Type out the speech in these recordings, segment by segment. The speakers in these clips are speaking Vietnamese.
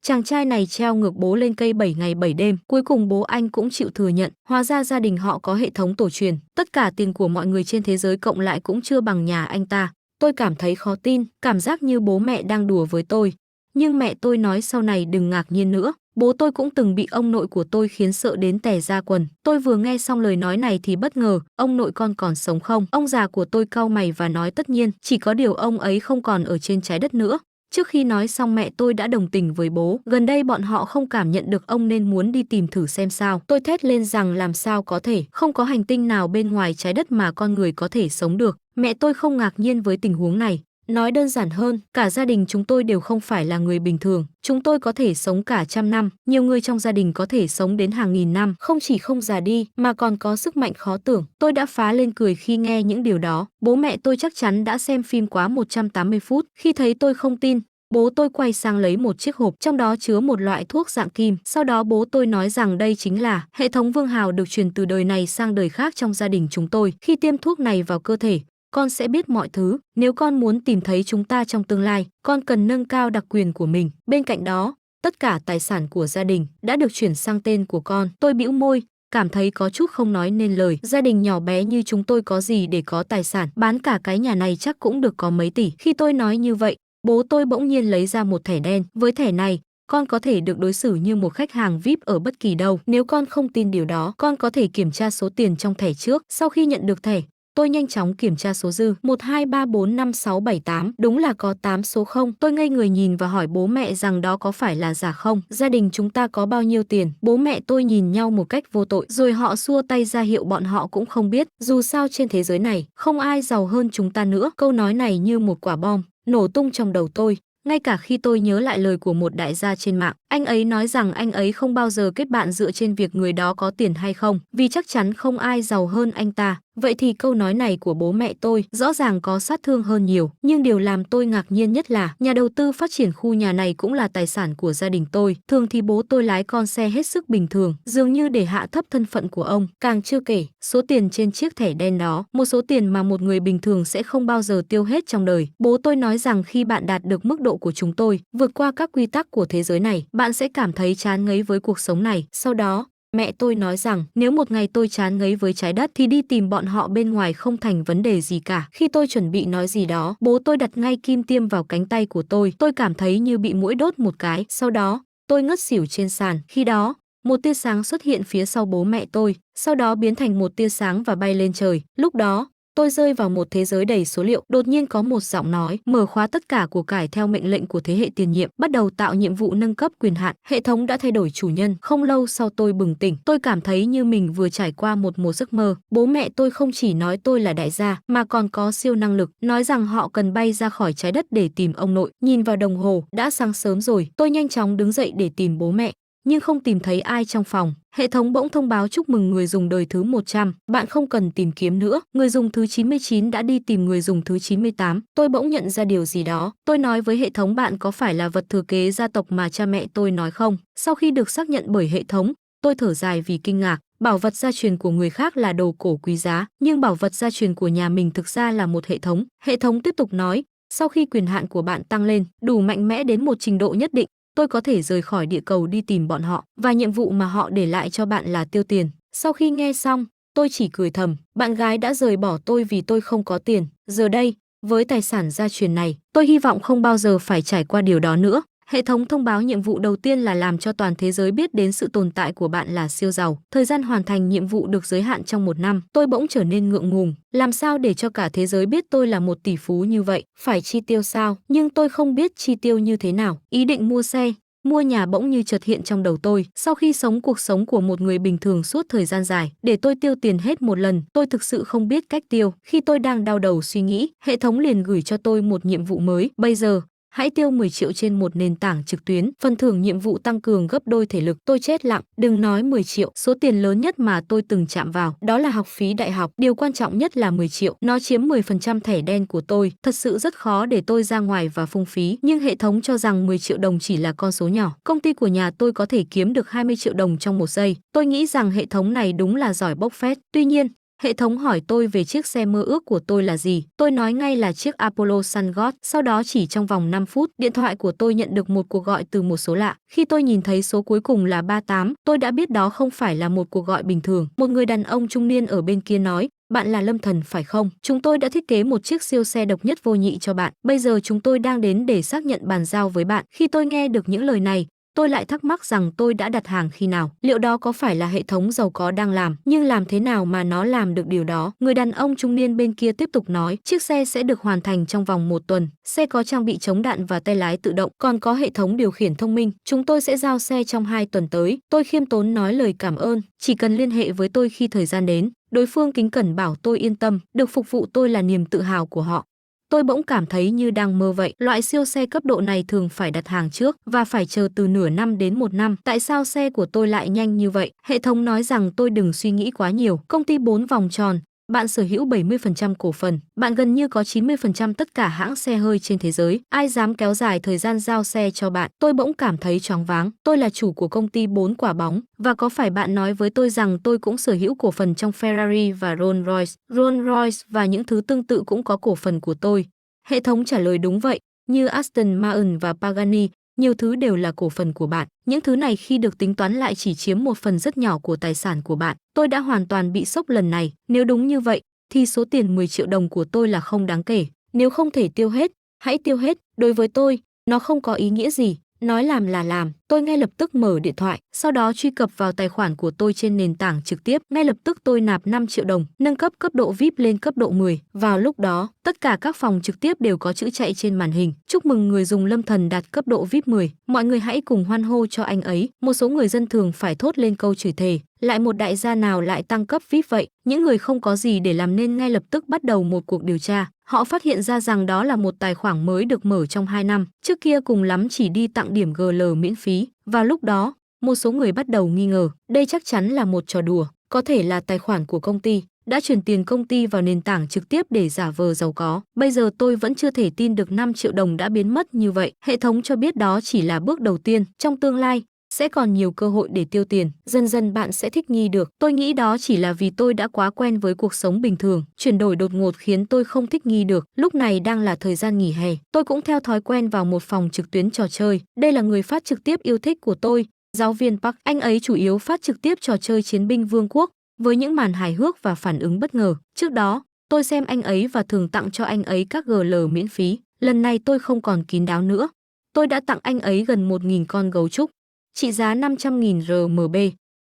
Chàng trai này treo ngược bố lên cây 7 ngày 7 đêm, cuối cùng bố anh cũng chịu thừa nhận, hóa ra gia đình họ có hệ thống tổ truyền, tất cả tiền của mọi người trên thế giới cộng lại cũng chưa bằng nhà anh ta. Tôi cảm thấy khó tin, cảm giác như bố mẹ đang đùa với tôi. Nhưng mẹ tôi nói sau này đừng ngạc nhiên nữa, bố tôi cũng từng bị ông nội của tôi khiến sợ đến tè da quần. Tôi vừa nghe xong lời nói này thì bất ngờ, ông nội con còn sống không? Ông già của tôi cau mày và nói tất nhiên, chỉ có điều ông ấy không còn ở trên trái đất nữa. Trước khi nói xong mẹ tôi đã đồng tình với bố, gần đây bọn họ không cảm nhận được ông nên muốn đi tìm thử xem sao. Tôi thét lên rằng làm sao có thể, không có hành tinh nào bên ngoài trái đất mà con người có thể sống được. Mẹ tôi không ngạc nhiên với tình huống này. Nói đơn giản hơn, cả gia đình chúng tôi đều không phải là người bình thường. Chúng tôi có thể sống cả trăm năm, nhiều người trong gia đình có thể sống đến hàng nghìn năm, không chỉ không già đi mà còn có sức mạnh khó tưởng. Tôi đã phá lên cười khi nghe những điều đó. Bố mẹ tôi chắc chắn đã xem phim quá 180 phút. Khi thấy tôi không tin, bố tôi quay sang lấy một chiếc hộp, trong đó chứa một loại thuốc dạng kim. Sau đó bố tôi nói rằng đây chính là hệ thống Vương Hào được truyền từ đời này sang đời khác trong gia đình chúng tôi. Khi tiêm thuốc này vào cơ thể, con sẽ biết mọi thứ. Nếu con muốn tìm thấy chúng ta trong tương lai, con cần nâng cao đặc quyền của mình. Bên cạnh đó, tất cả tài sản của gia đình đã được chuyển sang tên của con. Tôi bĩu môi, cảm thấy có chút không nói nên lời. Gia đình nhỏ bé như chúng tôi có gì để có tài sản, bán cả cái nhà này chắc cũng được có mấy tỷ. Khi tôi nói như vậy, bố tôi bỗng nhiên lấy ra một thẻ đen. Với thẻ này, con có thể được đối xử như một khách hàng VIP ở bất kỳ đâu. Nếu con không tin điều đó, con có thể kiểm tra số tiền trong thẻ trước. Sau khi nhận được thẻ, tôi nhanh chóng kiểm tra số dư. 1, 2, 3, 4, 5, 6, 7, 8. Đúng là có 8 số không. Tôi ngây người nhìn và hỏi bố mẹ rằng đó có phải là giả không? Gia đình chúng ta có bao nhiêu tiền? Bố mẹ tôi nhìn nhau một cách vô tội, rồi họ xua tay ra hiệu bọn họ cũng không biết. Dù sao trên thế giới này, không ai giàu hơn chúng ta nữa. Câu nói này như một quả bom, nổ tung trong đầu tôi. Ngay cả khi tôi nhớ lại lời của một đại gia trên mạng, anh ấy nói rằng anh ấy không bao giờ kết bạn dựa trên việc người đó có tiền hay không, vì chắc chắn không ai giàu hơn anh ta. Vậy thì câu nói này của bố mẹ tôi rõ ràng có sát thương hơn nhiều. Nhưng điều làm tôi ngạc nhiên nhất là nhà đầu tư phát triển khu nhà này cũng là tài sản của gia đình tôi. Thường thì bố tôi lái con xe hết sức bình thường, dường như để hạ thấp thân phận của ông. Càng chưa kể, số tiền trên chiếc thẻ đen đó, một số tiền mà một người bình thường sẽ không bao giờ tiêu hết trong đời. Bố tôi nói rằng khi bạn đạt được mức độ của chúng tôi, vượt qua các quy tắc của thế giới này, bạn sẽ cảm thấy chán ngấy với cuộc sống này. Sau đó, mẹ tôi nói rằng nếu một ngày tôi chán ngấy với trái đất thì đi tìm bọn họ bên ngoài không thành vấn đề gì cả. Khi tôi chuẩn bị nói gì đó, bố tôi đặt ngay kim tiêm vào cánh tay của tôi. Tôi cảm thấy như bị muỗi đốt một cái. Sau đó, tôi ngất xỉu trên sàn. Khi đó, một tia sáng xuất hiện phía sau bố mẹ tôi, sau đó biến thành một tia sáng và bay lên trời. Lúc đó, tôi rơi vào một thế giới đầy số liệu. Đột nhiên có một giọng nói, mở khóa tất cả của cải theo mệnh lệnh của thế hệ tiền nhiệm, bắt đầu tạo nhiệm vụ nâng cấp quyền hạn. Hệ thống đã thay đổi chủ nhân. Không lâu sau tôi bừng tỉnh, tôi cảm thấy như mình vừa trải qua một giấc mơ. Bố mẹ tôi không chỉ nói tôi là đại gia, mà còn có siêu năng lực, nói rằng họ cần bay ra khỏi trái đất để tìm ông nội. Nhìn vào đồng hồ, đã sáng sớm rồi. Tôi nhanh chóng đứng dậy để tìm bố mẹ, nhưng không tìm thấy ai trong phòng. Hệ thống bỗng thông báo chúc mừng người dùng đời thứ 100, bạn không cần tìm kiếm nữa. Người dùng thứ 99 đã đi tìm người dùng thứ 98. Tôi bỗng nhận ra điều gì đó. Tôi nói với hệ thống bạn có phải là vật thừa kế gia tộc mà cha mẹ tôi nói không? Sau khi được xác nhận bởi hệ thống, tôi thở dài vì kinh ngạc. Bảo vật gia truyền của người khác là đồ cổ quý giá, nhưng bảo vật gia truyền của nhà mình thực ra là một hệ thống. Hệ thống tiếp tục nói, sau khi quyền hạn của bạn tăng lên, đủ mạnh mẽ đến một trình độ nhất định, tôi có thể rời khỏi địa cầu đi tìm bọn họ, và nhiệm vụ mà họ để lại cho bạn là tiêu tiền. Sau khi nghe xong, tôi chỉ cười thầm, bạn gái đã rời bỏ tôi vì tôi không có tiền. Giờ đây, với tài sản gia truyền này, tôi hy vọng không bao giờ phải trải qua điều đó nữa. Hệ thống thông báo nhiệm vụ đầu tiên là làm cho toàn thế giới biết đến sự tồn tại của bạn là siêu giàu. Thời gian hoàn thành nhiệm vụ được giới hạn trong 1 năm. Tôi bỗng trở nên ngượng ngùng. Làm sao để cho cả thế giới biết tôi là một tỷ phú như vậy? Phải chi tiêu sao? Nhưng tôi không biết chi tiêu như thế nào. Ý định mua xe, mua nhà bỗng như chợt hiện trong đầu tôi. Sau khi sống cuộc sống của một người bình thường suốt thời gian dài, để tôi tiêu tiền hết một lần, tôi thực sự không biết cách tiêu. Khi tôi đang đau đầu suy nghĩ, hệ thống liền gửi cho tôi một nhiệm vụ mới. Bây giờ, hãy tiêu 10 triệu trên một nền tảng trực tuyến. Phần thưởng nhiệm vụ tăng cường gấp đôi thể lực. Tôi chết lặng, đừng nói 10 triệu. Số tiền lớn nhất mà tôi từng chạm vào, đó là học phí đại học. Điều quan trọng nhất là 10 triệu. Nó chiếm 10% thẻ đen của tôi. Thật sự rất khó để tôi ra ngoài và phung phí. Nhưng hệ thống cho rằng 10 triệu đồng chỉ là con số nhỏ. Công ty của nhà tôi có thể kiếm được 20 triệu đồng trong 1 giây. Tôi nghĩ rằng hệ thống này đúng là giỏi bốc phét. Tuy nhiên, Hệ thống hỏi tôi về chiếc xe mơ ước của tôi là gì. Tôi nói ngay là chiếc Apollo Sun God. Sau đó chỉ trong vòng 5 phút, điện thoại của tôi nhận được một cuộc gọi từ một số lạ. Khi tôi nhìn thấy số cuối cùng là 38, tôi đã biết đó không phải là một cuộc gọi bình thường. Một người đàn ông trung niên ở bên kia nói: "Bạn là Lâm Thần phải không? Chúng tôi đã thiết kế một chiếc siêu xe độc nhất vô nhị cho bạn. Bây giờ chúng tôi đang đến để xác nhận bàn giao với bạn." Khi tôi nghe được những lời này, tôi lại thắc mắc rằng tôi đã đặt hàng khi nào. Liệu đó có phải là hệ thống giàu có đang làm? Nhưng làm thế nào mà nó làm được điều đó? Người đàn ông trung niên bên kia tiếp tục nói: "Chiếc xe sẽ được hoàn thành trong vòng 1 tuần. Xe có trang bị chống đạn và tay lái tự động, còn có hệ thống điều khiển thông minh. Chúng tôi sẽ giao xe trong 2 tuần tới." Tôi khiêm tốn nói lời cảm ơn, chỉ cần liên hệ với tôi khi thời gian đến. Đối phương kính cẩn bảo tôi yên tâm, được phục vụ tôi là niềm tự hào của họ. Tôi bỗng cảm thấy như đang mơ vậy. Loại siêu xe cấp độ này thường phải đặt hàng trước và phải chờ từ nửa năm đến 1 năm. Tại sao xe của tôi lại nhanh như vậy? Hệ thống nói rằng tôi đừng suy nghĩ quá nhiều. Công ty 4 vòng tròn. Bạn sở hữu 70% cổ phần. Bạn gần như có 90% tất cả hãng xe hơi trên thế giới. Ai dám kéo dài thời gian giao xe cho bạn? Tôi bỗng cảm thấy choáng váng. Tôi là chủ của công ty 4 quả bóng. Và có phải bạn nói với tôi rằng tôi cũng sở hữu cổ phần trong Ferrari và Rolls-Royce? Rolls-Royce và những thứ tương tự cũng có cổ phần của tôi. Hệ thống trả lời đúng vậy. Như Aston Martin và Pagani, nhiều thứ đều là cổ phần của bạn. Những thứ này khi được tính toán lại chỉ chiếm một phần rất nhỏ của tài sản của bạn. Tôi đã hoàn toàn bị sốc lần này. Nếu đúng như vậy, thì số tiền 10 triệu đồng của tôi là không đáng kể. Nếu không thể tiêu hết, hãy tiêu hết. Đối với tôi, nó không có ý nghĩa gì. Nói làm là làm. Tôi ngay lập tức mở điện thoại, sau đó truy cập vào tài khoản của tôi trên nền tảng trực tiếp. Ngay lập tức tôi nạp 5 triệu đồng, nâng cấp cấp độ VIP lên cấp độ 10. Vào lúc đó, tất cả các phòng trực tiếp đều có chữ chạy trên màn hình: "Chúc mừng người dùng Lâm Thần đạt cấp độ VIP 10. Mọi người hãy cùng hoan hô cho anh ấy." Một số người dân thường phải thốt lên câu chửi thề: "Lại một đại gia nào lại tăng cấp VIP vậy?" Những người không có gì để làm nên ngay lập tức bắt đầu một cuộc điều tra. Họ phát hiện ra rằng đó là một tài khoản mới được mở trong 2 năm. Trước kia cùng lắm chỉ đi tặng điểm GL miễn phí. Vào lúc đó, một số người bắt đầu nghi ngờ, đây chắc chắn là một trò đùa, có thể là tài khoản của công ty, đã chuyển tiền công ty vào nền tảng trực tiếp để giả vờ giàu có. Bây giờ tôi vẫn chưa thể tin được 5 triệu đồng đã biến mất như vậy. Hệ thống cho biết đó chỉ là bước đầu tiên, trong tương lai sẽ còn nhiều cơ hội để tiêu tiền. Dần dần bạn sẽ thích nghi được. Tôi nghĩ đó chỉ là vì tôi đã quá quen với cuộc sống bình thường. Chuyển đổi đột ngột khiến tôi không thích nghi được. Lúc này đang là thời gian nghỉ hè. Tôi cũng theo thói quen vào một phòng trực tuyến trò chơi. Đây là người phát trực tiếp yêu thích của tôi, giáo viên Park. Anh ấy chủ yếu phát trực tiếp trò chơi Chiến binh Vương quốc với những màn hài hước và phản ứng bất ngờ. Trước đó, tôi xem anh ấy và thường tặng cho anh ấy các GL miễn phí. Lần này tôi không còn kín đáo nữa. Tôi đã tặng anh ấy gần 1.000 con gấu trúc, trị giá 500.000 RMB.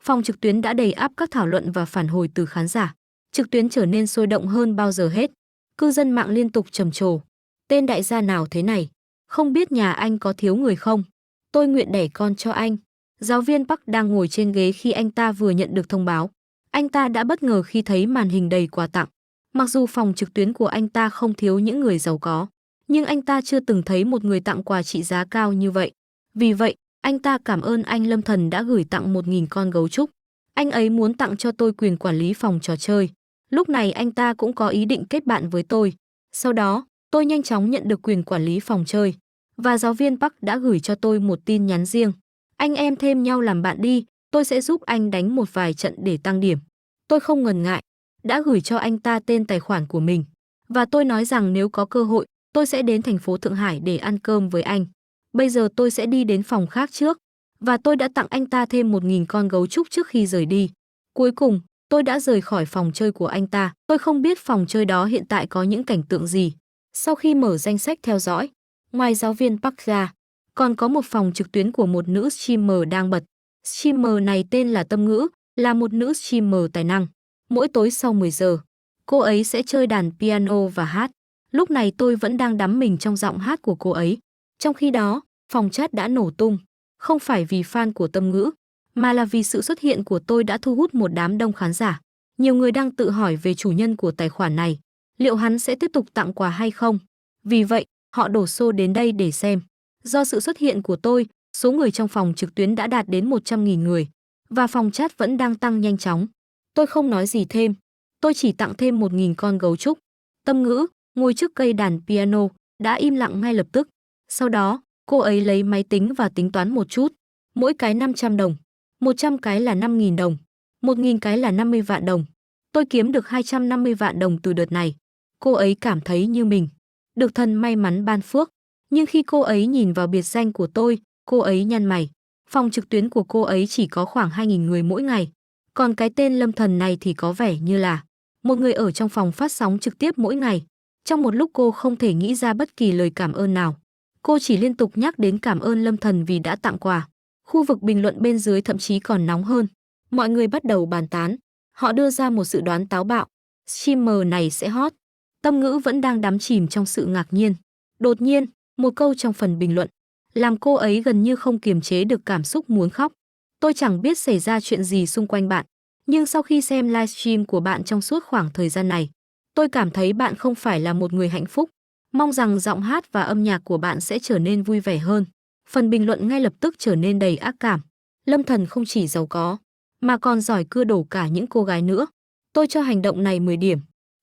Phòng trực tuyến đã đầy ắp các thảo luận và phản hồi từ khán giả. Trực tuyến trở nên sôi động hơn bao giờ hết. Cư dân mạng liên tục trầm trồ: "Tên đại gia nào thế này? Không biết nhà anh có thiếu người không? Tôi nguyện đẻ con cho anh." Giáo viên Park đang ngồi trên ghế khi anh ta vừa nhận được thông báo. Anh ta đã bất ngờ khi thấy màn hình đầy quà tặng. Mặc dù phòng trực tuyến của anh ta không thiếu những người giàu có, nhưng anh ta chưa từng thấy một người tặng quà trị giá cao như vậy. Vì vậy, anh ta cảm ơn anh Lâm Thần đã gửi tặng 1.000 con gấu trúc. Anh ấy muốn tặng cho tôi quyền quản lý phòng trò chơi. Lúc này anh ta cũng có ý định kết bạn với tôi. Sau đó, tôi nhanh chóng nhận được quyền quản lý phòng chơi. Và giáo viên Park đã gửi cho tôi một tin nhắn riêng: "Anh em thêm nhau làm bạn đi, tôi sẽ giúp anh đánh một vài trận để tăng điểm." Tôi không ngần ngại, đã gửi cho anh ta tên tài khoản của mình. Và tôi nói rằng nếu có cơ hội, tôi sẽ đến thành phố Thượng Hải để ăn cơm với anh. Bây giờ tôi sẽ đi đến phòng khác trước. Và tôi đã tặng anh ta thêm 1.000 con gấu trúc trước khi rời đi. Cuối cùng, tôi đã rời khỏi phòng chơi của anh ta. Tôi không biết phòng chơi đó hiện tại có những cảnh tượng gì. Sau khi mở danh sách theo dõi, ngoài giáo viên Park ra, còn có một phòng trực tuyến của một nữ streamer đang bật. Streamer này tên là Tâm Ngữ, là một nữ streamer tài năng. Mỗi tối sau 10 giờ, cô ấy sẽ chơi đàn piano và hát. Lúc này tôi vẫn đang đắm mình trong giọng hát của cô ấy. Trong khi đó, phòng chat đã nổ tung. Không phải vì fan của Tâm Ngữ, mà là vì sự xuất hiện của tôi đã thu hút một đám đông khán giả. Nhiều người đang tự hỏi về chủ nhân của tài khoản này. Liệu hắn sẽ tiếp tục tặng quà hay không? Vì vậy, họ đổ xô đến đây để xem. Do sự xuất hiện của tôi, số người trong phòng trực tuyến đã đạt đến 100.000 người. Và phòng chat vẫn đang tăng nhanh chóng. Tôi không nói gì thêm. Tôi chỉ tặng thêm 1.000 con gấu trúc. Tâm Ngữ, ngồi trước cây đàn piano, đã im lặng ngay lập tức. Sau đó, cô ấy lấy máy tính và tính toán một chút. Mỗi cái 500 đồng. 100 cái là 5.000 đồng. 1.000 cái là 50 vạn đồng. Tôi kiếm được 250 vạn đồng từ đợt này. Cô ấy cảm thấy như mình được thần may mắn ban phước. Nhưng khi cô ấy nhìn vào biệt danh của tôi, cô ấy nhăn mày. Phòng trực tuyến của cô ấy chỉ có khoảng 2.000 người mỗi ngày. Còn cái tên Lâm Thần này thì có vẻ như là một người ở trong phòng phát sóng trực tiếp mỗi ngày. Trong một lúc cô không thể nghĩ ra bất kỳ lời cảm ơn nào. Cô chỉ liên tục nhắc đến cảm ơn Lâm Thần vì đã tặng quà. Khu vực bình luận bên dưới thậm chí còn nóng hơn. Mọi người bắt đầu bàn tán. Họ đưa ra một dự đoán táo bạo. Streamer này sẽ hot. Tâm Ngữ vẫn đang đắm chìm trong sự ngạc nhiên. Đột nhiên, một câu trong phần bình luận làm cô ấy gần như không kiềm chế được cảm xúc muốn khóc. Tôi chẳng biết xảy ra chuyện gì xung quanh bạn, nhưng sau khi xem livestream của bạn trong suốt khoảng thời gian này, tôi cảm thấy bạn không phải là một người hạnh phúc. Mong rằng giọng hát và âm nhạc của bạn sẽ trở nên vui vẻ hơn. Phần bình luận ngay lập tức trở nên đầy ác cảm. Lâm Thần không chỉ giàu có, mà còn giỏi cưa đổ cả những cô gái nữa. Tôi cho hành động này 10 điểm.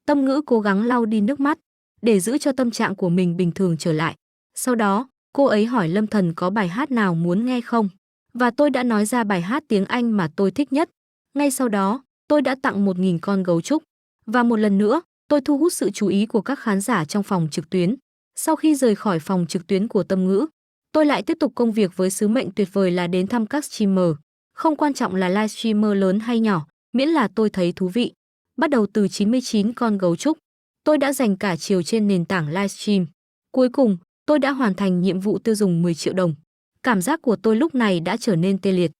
Tâm Ngữ cố gắng lau đi nước mắt, để giữ cho tâm trạng của mình bình thường trở lại. Sau đó, cô ấy hỏi Lâm Thần có bài hát nào muốn nghe không? Và tôi đã nói ra bài hát tiếng Anh mà tôi thích nhất. Ngay sau đó, tôi đã tặng 1.000 con gấu trúc. Và một lần nữa, tôi thu hút sự chú ý của các khán giả trong phòng trực tuyến. Sau khi rời khỏi phòng trực tuyến của Tâm Ngữ, tôi lại tiếp tục công việc với sứ mệnh tuyệt vời là đến thăm các streamer. Không quan trọng là livestreamer lớn hay nhỏ, miễn là tôi thấy thú vị. Bắt đầu từ 99 con gấu trúc, tôi đã dành cả chiều trên nền tảng livestream. Cuối cùng, tôi đã hoàn thành nhiệm vụ tiêu dùng 10 triệu đồng. Cảm giác của tôi lúc này đã trở nên tê liệt.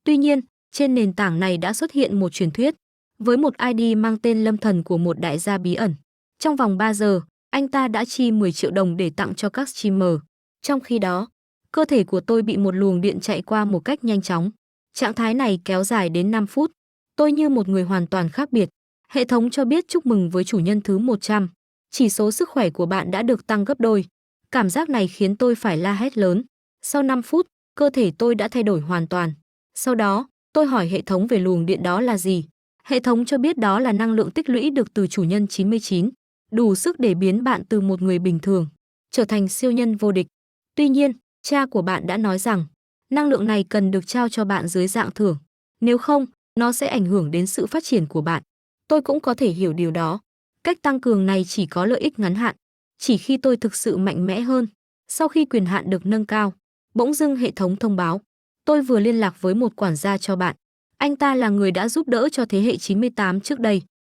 Tuy nhiên, trên nền tảng này đã xuất hiện một truyền thuyết, với một ID mang tên Lâm Thần của một đại gia bí ẩn. Trong vòng 3 giờ, anh ta đã chi 10 triệu đồng để tặng cho các streamer. Trong khi đó, cơ thể của tôi bị một luồng điện chạy qua một cách nhanh chóng. Trạng thái này kéo dài đến 5 phút. Tôi như một người hoàn toàn khác biệt. Hệ thống cho biết chúc mừng với chủ nhân thứ 100. Chỉ số sức khỏe của bạn đã được tăng gấp đôi. Cảm giác này khiến tôi phải la hét lớn. Sau 5 phút, cơ thể tôi đã thay đổi hoàn toàn. Sau đó, tôi hỏi hệ thống về luồng điện đó là gì. Hệ thống cho biết đó là năng lượng tích lũy được từ chủ nhân 99, đủ sức để biến bạn từ một người bình thường trở thành siêu nhân vô địch. Tuy nhiên, cha của bạn đã nói rằng năng lượng này cần được trao cho bạn dưới dạng thưởng. Nếu không, nó sẽ ảnh hưởng đến sự phát triển của bạn. Tôi cũng có thể hiểu điều đó. Cách tăng cường này chỉ có lợi ích ngắn hạn. Chỉ khi tôi thực sự mạnh mẽ hơn, sau khi quyền hạn được nâng cao, bỗng dưng hệ thống thông báo. Tôi vừa liên lạc với một quản gia cho bạn. Anh ta là người đã giúp đỡ cho thế hệ 98 trước đây.